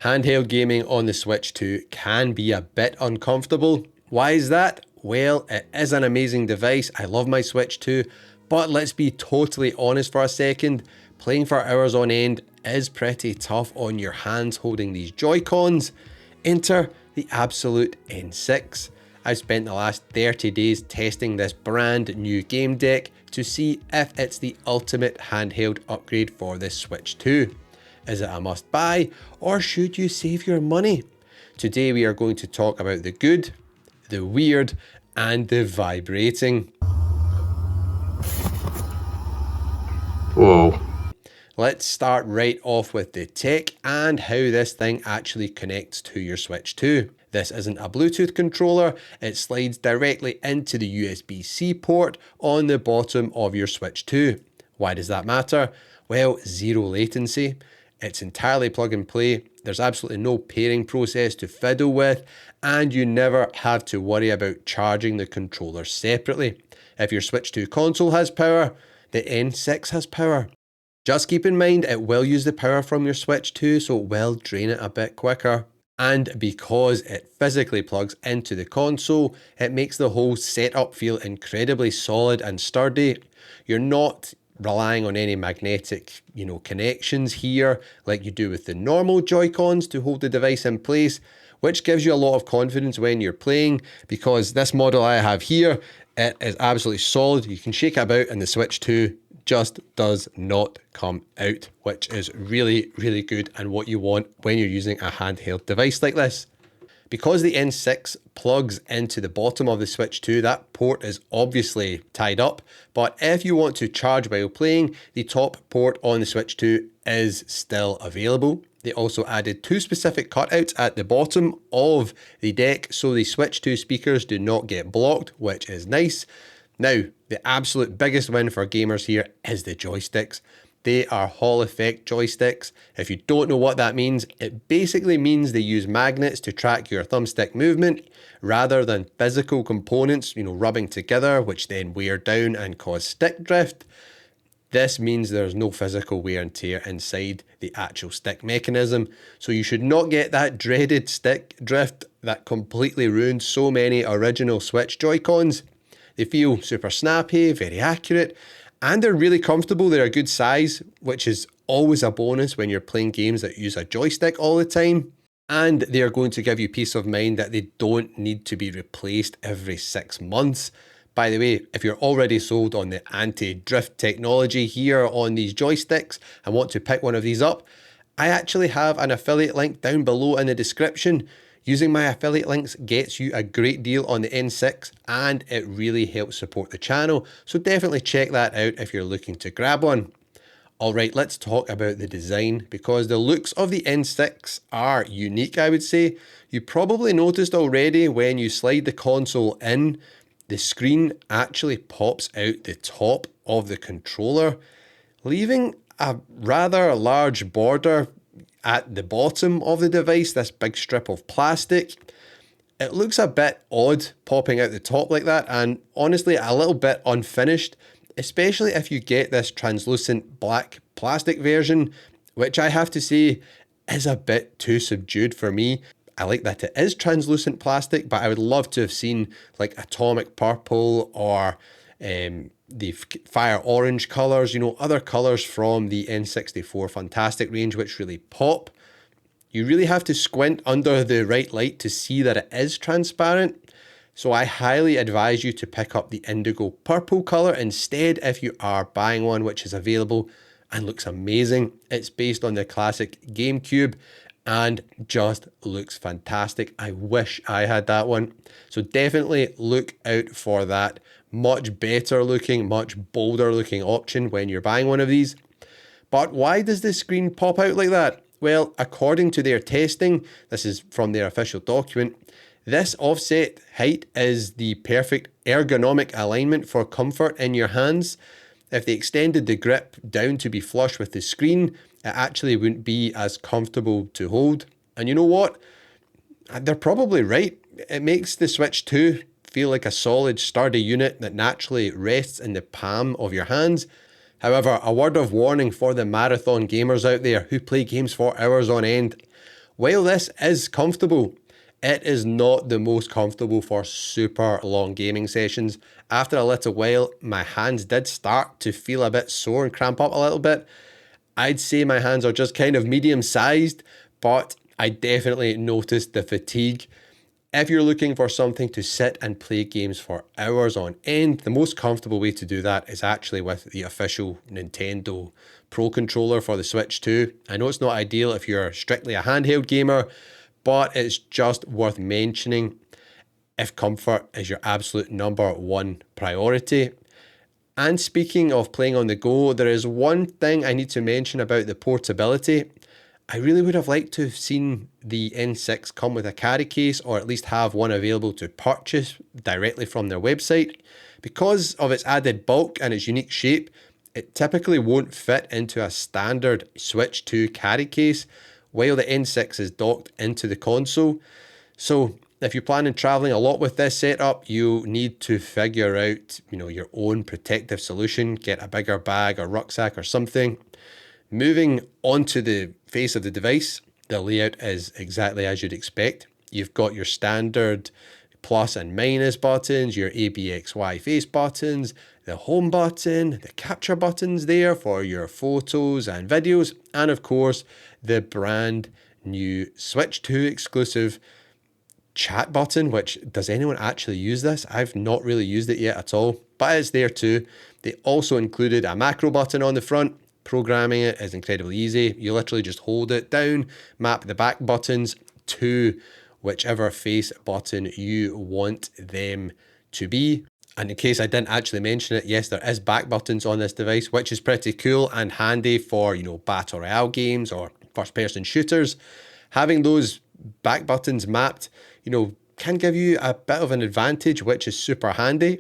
Handheld gaming on the Switch 2 can be a bit uncomfortable. Why is that? Well, it is an amazing device. I love my Switch 2, but let's be totally honest for a second. Playing for hours on end is pretty tough on your hands holding these Joy-Cons. Enter the Abxylute N6. I've spent the last 30 days testing this brand new game deck to see if it's the ultimate handheld upgrade for the Switch 2. Is it a must buy, or should you save your money? Today we are going to talk about the good, the weird, and the vibrating. Whoa. Let's start right off with the tech and how this thing actually connects to your Switch 2. This isn't a Bluetooth controller, it slides directly into the USB-C port on the bottom of your Switch 2. Why does that matter? Well, zero latency. It's entirely plug and play, there's absolutely no pairing process to fiddle with, and you never have to worry about charging the controller separately. If your Switch 2 console has power, the N6 has power. Just keep in mind it will use the power from your Switch 2, so it will drain it a bit quicker. And because it physically plugs into the console, it makes the whole setup feel incredibly solid and sturdy. You're not relying on any magnetic, connections here like you do with the normal Joy-Cons to hold the device in place, which gives you a lot of confidence when you're playing, because this model I have here, it is absolutely solid. You can shake it about and the Switch 2 just does not come out, which is really, really good and what you want when you're using a handheld device like this. Because the N6 plugs into the bottom of the Switch 2, that port is obviously tied up, but if you want to charge while playing, the top port on the Switch 2 is still available. They also added two specific cutouts at the bottom of the deck so the Switch 2 speakers do not get blocked, which is nice. Now, the absolute biggest win for gamers here is the joysticks. They are Hall effect joysticks. If you don't know what that means, it basically means they use magnets to track your thumbstick movement rather than physical components, rubbing together, which then wear down and cause stick drift. This means there's no physical wear and tear inside the actual stick mechanism. So you should not get that dreaded stick drift that completely ruined so many original Switch Joy-Cons. They feel super snappy, very accurate, and they're really comfortable. They're a good size, which is always a bonus when you're playing games that use a joystick all the time. And they are going to give you peace of mind that they don't need to be replaced every 6 months. By the way, if you're already sold on the anti-drift technology here on these joysticks and want to pick one of these up, I actually have an affiliate link down below in the description. Using my affiliate links gets you a great deal on the N6 and it really helps support the channel, so definitely check that out if you're looking to grab one. Alright, let's talk about the design, because the looks of the N6 are unique, I would say. You probably noticed already when you slide the console in, the screen actually pops out the top of the controller, leaving a rather large border at the bottom of the device, this big strip of plastic. It looks a bit odd popping out the top like that, and honestly a little bit unfinished, especially if you get this translucent black plastic version, which I have to say is a bit too subdued for me. I like that it is translucent plastic, but I would love to have seen like atomic purple or the fire orange colors, other colors from the N64 Fantastic range, which really pop. You really have to squint under the right light to see that it is transparent. So I highly advise you to pick up the indigo purple color instead if you are buying one, which is available and looks amazing. It's based on the classic GameCube and just looks fantastic. I wish I had that one. So definitely look out for that much better looking, much bolder looking option when you're buying one of these. But why does the screen pop out like that? Well, according to their testing, this is from their official document, this offset height is the perfect ergonomic alignment for comfort in your hands. If they extended the grip down to be flush with the screen, it actually wouldn't be as comfortable to hold. And you know what? They're probably right. It makes the Switch 2 feel like a solid, sturdy unit that naturally rests in the palm of your hands. However, a word of warning for the marathon gamers out there who play games for hours on end. While this is comfortable, it is not the most comfortable for super long gaming sessions. After a little while, my hands did start to feel a bit sore and cramp up a little bit. I'd say my hands are just kind of medium sized, but I definitely noticed the fatigue. If you're looking for something to sit and play games for hours on end, the most comfortable way to do that is actually with the official Nintendo Pro Controller for the Switch 2. I know it's not ideal if you're strictly a handheld gamer, but it's just worth mentioning if comfort is your absolute number one priority. And speaking of playing on the go, there is one thing I need to mention about the portability. I really would have liked to have seen the N6 come with a carry case, or at least have one available to purchase directly from their website. Because of its added bulk and its unique shape, it typically won't fit into a standard Switch 2 carry case, while the N6 is docked into the console. So if you're planning traveling a lot with this setup, you need to figure out, your own protective solution, get a bigger bag or rucksack or something. Moving onto the face of the device, the layout is exactly as you'd expect. You've got your standard plus and minus buttons, your ABXY face buttons, the home button, the capture buttons there for your photos and videos, and of course, the brand new Switch 2 exclusive chat button, which, does anyone actually use this? I've not really used it yet at all, but it's there too. They also included a macro button on the front. Programming it is incredibly easy. You literally just hold it down, map the back buttons to whichever face button you want them to be. And in case I didn't actually mention it, yes, there is back buttons on this device, which is pretty cool and handy for, battle royale games or first person shooters. Having those back buttons mapped, can give you a bit of an advantage, which is super handy.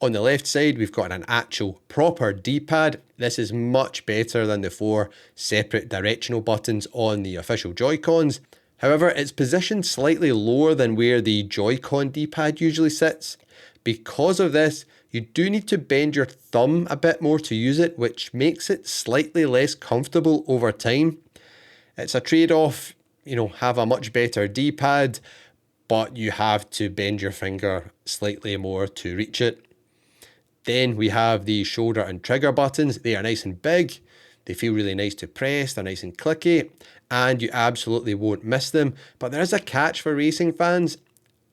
On the left side, we've got an actual proper D-pad. This is much better than the 4 separate directional buttons on the official Joy-Cons. However, it's positioned slightly lower than where the Joy-Con D-pad usually sits. Because of this, you do need to bend your thumb a bit more to use it, which makes it slightly less comfortable over time. It's a trade-off, have a much better D-pad, but you have to bend your finger slightly more to reach it. Then we have the shoulder and trigger buttons. They are nice and big. They feel really nice to press. They're nice and clicky, and you absolutely won't miss them. But there is a catch for racing fans.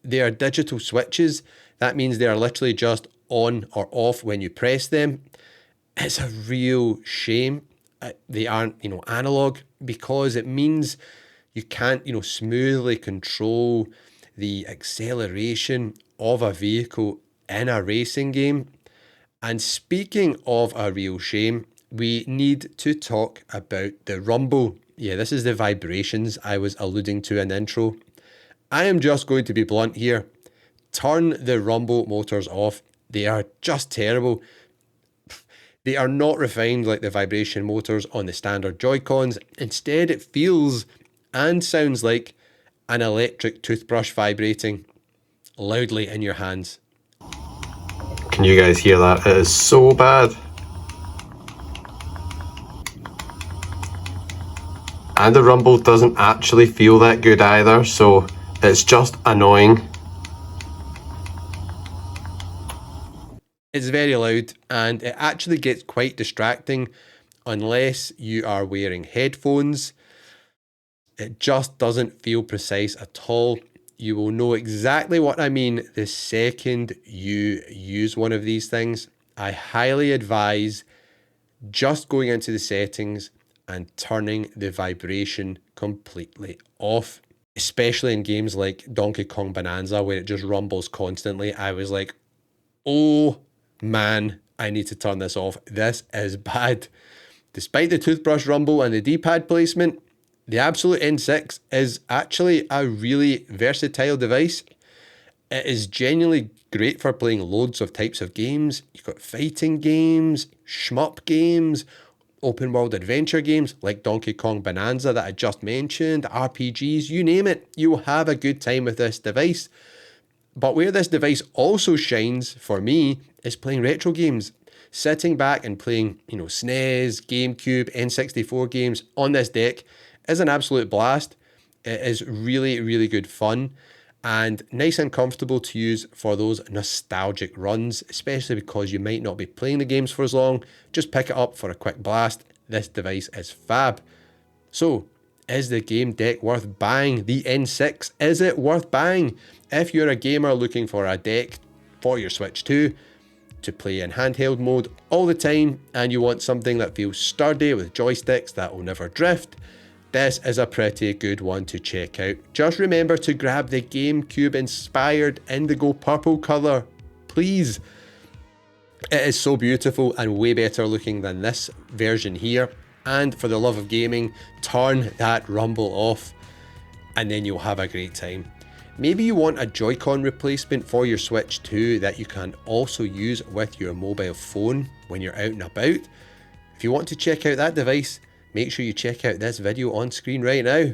They are digital switches. That means they are literally just on or off when you press them. It's a real shame they aren't, analog, because it means you can't, smoothly control the acceleration of a vehicle in a racing game. And speaking of a real shame, we need to talk about the rumble. Yeah, this is the vibrations I was alluding to in the intro. I am just going to be blunt here. Turn the rumble motors off. They are just terrible. They are not refined like the vibration motors on the standard Joy-Cons. Instead, it feels and sounds like an electric toothbrush vibrating loudly in your hands. Can you guys hear that? It is so bad. And the rumble doesn't actually feel that good either, so it's just annoying. It's very loud, and it actually gets quite distracting unless you are wearing headphones. It just doesn't feel precise at all. You will know exactly what I mean the second you use one of these things. I highly advise just going into the settings and turning the vibration completely off, especially in games like Donkey Kong Bonanza, where it just rumbles constantly. I was like, oh man, I need to turn this off. This is bad. Despite the toothbrush rumble and the D-pad placement, the Abxylute N6 is actually a really versatile device. It is genuinely great for playing loads of types of games. You've got fighting games, shmup games, open world adventure games like Donkey Kong Bonanza that I just mentioned, RPGs, you name it, you will have a good time with this device. But where this device also shines for me is playing retro games. Sitting back and playing, SNES, GameCube, N64 games on this deck is an absolute blast. It is really, really good fun and nice and comfortable to use for those nostalgic runs, especially because you might not be playing the games for as long. Just pick it up for a quick blast. This device is fab. So, is the game deck worth buying? The N6, is it worth buying? If you're a gamer looking for a deck for your Switch 2 to play in handheld mode all the time, and you want something that feels sturdy with joysticks that will never drift, this is a pretty good one to check out. Just remember to grab the GameCube inspired indigo purple colour, please. It is so beautiful and way better looking than this version here. And for the love of gaming, turn that rumble off and then you'll have a great time. Maybe you want a Joy-Con replacement for your Switch 2 that you can also use with your mobile phone when you're out and about. If you want to check out that device, make sure you check out this video on screen right now.